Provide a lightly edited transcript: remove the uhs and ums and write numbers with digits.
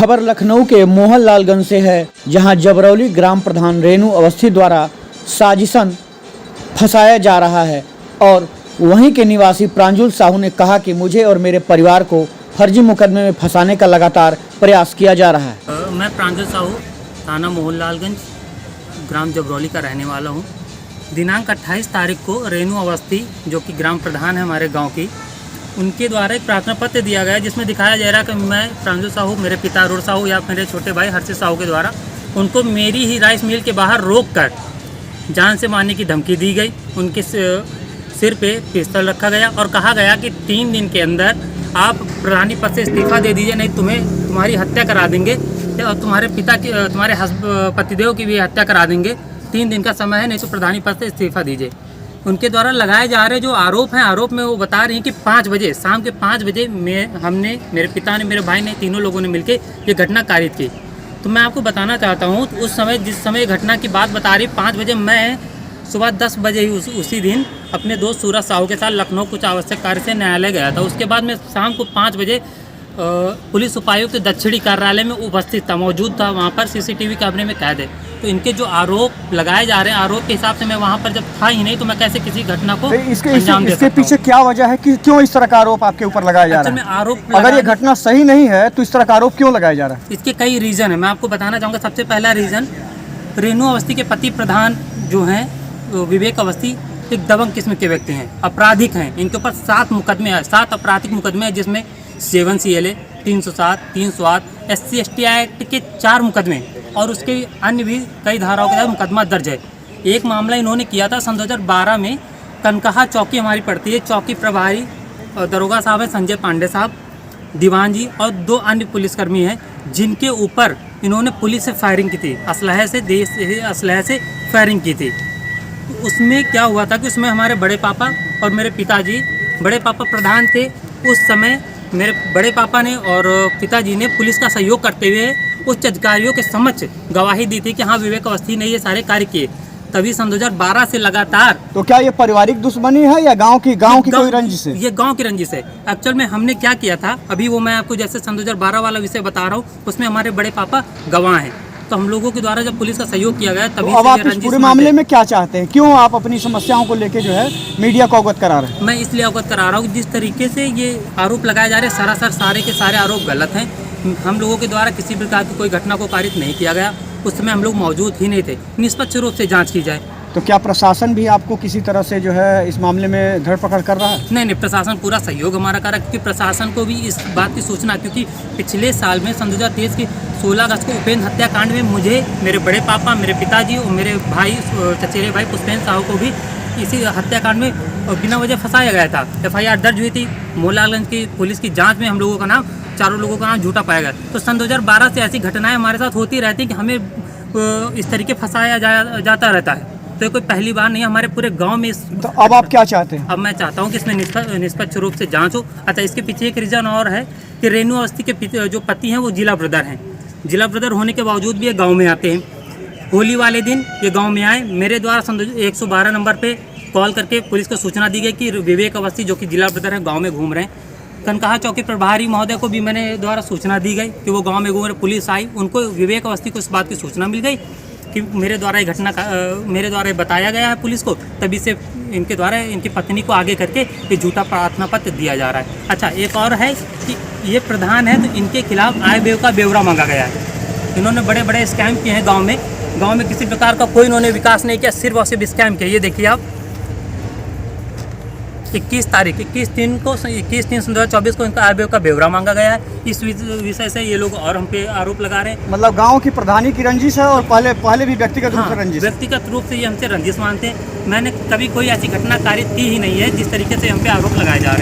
खबर लखनऊ के मोहनलालगंज से है, जहां जबरौली ग्राम प्रधान रेणु अवस्थी द्वारा साजिशन फंसाया जा रहा है और वहीं के निवासी प्रांजुल साहू ने कहा कि मुझे और मेरे परिवार को फर्जी मुकदमे में फंसाने का लगातार प्रयास किया जा रहा है। मैं प्रांजुल साहू, थाना मोहनलालगंज, ग्राम जबरौली का रहने वाला हूं। दिनांक 28 तारीख को रेणु अवस्थी, जो कि ग्राम प्रधान है हमारे गांव की, उनके द्वारा एक प्रार्थना पत्र दिया गया जिसमें दिखाया जा रहा है कि मैं प्रांजुल साहू, मेरे पिता अरुण साहू या मेरे छोटे भाई हर्षित साहू के द्वारा उनको मेरी ही राइस मिल के बाहर रोककर जान से मारने की धमकी दी गई। उनके सिर पे पिस्तौल रखा गया और कहा गया कि 3 दिन के अंदर आप प्रधानी पद से इस्तीफा दे दीजिए, नहीं तुम्हारी हत्या करा देंगे और तुम्हारे पिता की, तुम्हारे पतिदेव की भी हत्या करा देंगे। 3 दिन का समय है, नहीं तो प्रधानी पद से इस्तीफा दीजिए। उनके द्वारा लगाए जा रहे जो आरोप हैं, आरोप में वो बता रही हैं कि 5 बजे, शाम के 5 बजे हमने, मेरे पिता ने, मेरे भाई ने, तीनों लोगों ने मिलकर ये घटना कारित की। तो मैं आपको बताना चाहता हूँ, उस समय जिस समय घटना की बात बता रही, 5 बजे, मैं सुबह 10 बजे ही उसी दिन अपने दोस्त सूरज साहू के साथ लखनऊ कुछ आवश्यक कार्य से न्यायालय गया था। उसके बाद मैं शाम को 5 बजे पुलिस उपायुक्त दक्षिणी कार्यालय में उपस्थित था, मौजूद था। वहाँ पर CCTV कैमरे में कैद है। तो इनके जो आरोप लगाए जा रहे हैं, आरोप के हिसाब से मैं वहाँ पर जब था ही नहीं, तो मैं कैसे किसी घटना को अंजाम दे सकता हूं? इसके पीछे क्या वजह है कि क्यों इस तरह का आरोप आपके ऊपर लगाया जा रहा है? आरोप, अगर ये घटना सही नहीं है तो इस तरह का आरोप क्यों लगाया जा रहा है? इसके कई रीज़न है, मैं आपको बताना चाहूँगा। सबसे पहला रीज़न, रेणु अवस्थी के पति प्रधान जो हैं विवेक अवस्थी एक दबंग किस्म के व्यक्ति हैं, आपराधिक हैं। इनके ऊपर 7 मुकदमे हैं, 7 आपराधिक मुकदमे हैं, जिसमें 7 CLA 307, 308, SC/ST एक्ट के 4 मुकदमे और उसके अन्य भी कई धाराओं के तहत मुकदमा दर्ज है। एक मामला इन्होंने किया था सन 2012 में, कनकहा चौकी हमारी पड़ती है, चौकी प्रभारी दरोगा साहब हैं संजय पांडे साहब, दीवान जी और 2 अन्य पुलिसकर्मी हैं, जिनके ऊपर इन्होंने पुलिस से फायरिंग की थी, असलहे से फायरिंग की थी। उसमें क्या हुआ था कि उसमें हमारे बड़े पापा और मेरे पिताजी, बड़े पापा प्रधान थे उस समय, मेरे बड़े पापा ने और पिताजी ने पुलिस का सहयोग करते हुए उच्च अधिकारियों के समक्ष गवाही दी थी कि हाँ, विवेक अवस्थी ने ये सारे कार्य किए। तभी सन 2012 से लगातार। तो क्या ये पारिवारिक दुश्मनी है या गांव की कोई रंजिश है? ये गांव की रंजिश है। एक्चुअल में हमने क्या किया था, अभी वो मैं आपको जैसे सन 2012 वाला विषय बता रहा हूँ, उसमें हमारे बड़े पापा गवाह हैं। तो हम लोगों के द्वारा जब पुलिस का सहयोग किया गया, तभी तो अब आप इस पूरे मामले में क्या चाहते हैं? क्यों आप अपनी समस्याओं को लेके जो है मीडिया को अवगत करा रहे हैं? मैं इसलिए अवगत करा रहा हूँ, जिस तरीके से ये आरोप लगाए जा रहे हैं, सरासर सारे के सारे आरोप गलत हैं। हम लोगों के द्वारा किसी प्रकार की कोई घटना को कारित नहीं किया गया। उस समय हम लोग मौजूद ही नहीं थे। निष्पक्ष रूप से जाँच की जाए। तो क्या प्रशासन भी आपको किसी तरह से जो है इस मामले में धरपकड़ कर रहा है? नहीं, प्रशासन पूरा सहयोग हमारा कर रहा है, क्योंकि प्रशासन को भी इस बात की सूचना, क्योंकि पिछले साल में सन 2023 की 16 अगस्त को उपेंद्र हत्याकांड में मुझे, मेरे बड़े पापा, मेरे पिताजी और मेरे भाई, चचेरे भाई पुष्पेंद्र साहू को भी इसी हत्याकांड में बिना वजह फंसाया गया था। FIR दर्ज हुई थी। मोहनलालगंज की पुलिस की जाँच में हम लोगों का नाम, चारों लोगों का नाम झूठा पाया गया। तो सन 2012 से ऐसी घटनाएँ हमारे साथ होती रहती कि हमें इस तरीके फंसाया जाता रहता है। तो कोई पहली बार नहीं, हमारे पूरे गांव में तो अब आप क्या चाहते हैं? अब मैं चाहता हूं कि इसमें निष्पक्ष रूप से जांच हो। अच्छा, इसके पीछे एक रीज़न और है कि रेणु अवस्थी के जो पति हैं वो जिला ब्रदर हैं। जिला ब्रदर होने के बावजूद भी ये गांव में आते हैं। होली वाले दिन ये गांव में आए। मेरे द्वारा 112 नंबर पे कॉल करके पुलिस को सूचना दी गई कि विवेक अवस्थी, जो कि जिला ब्रदर है, गाँव में घूम रहे हैं। कनकहा चौकी प्रभारी महोदय को भी मैंने द्वारा सूचना दी गई कि वो गाँव में घूम रहे। पुलिस आई, उनको विवेक अवस्थी को इस बात की सूचना मिल गई कि मेरे द्वारा ये घटना मेरे द्वारा बताया गया है पुलिस को, तभी से इनके द्वारा इनकी पत्नी को आगे करके ये झूठा प्रार्थना पत्र दिया जा रहा है। अच्छा, एक और है कि ये प्रधान है, तो इनके खिलाफ आय व्यय का ब्यौरा मांगा गया है। इन्होंने बड़े बड़े स्कैम किए हैं गांव में किसी प्रकार का कोई इन्होंने विकास नहीं किया, सिर्फ और सिर्फ स्कैम किया। ये देखिए आप, 21 3 2024 को इनका आय व्यय का ब्यौरा मांगा गया है। इस विषय से ये लोग और हम पे आरोप लगा रहे हैं। मतलब गांव की प्रधानी की रंजिश है और पहले भी व्यक्तिगत रूप से रंजिश? व्यक्तिगत रूप से ये हमसे रंजिश मानते हैं। मैंने कभी कोई ऐसी घटना कारित की ही नहीं है जिस तरीके से हम पे आरोप लगाए जा रहे हैं।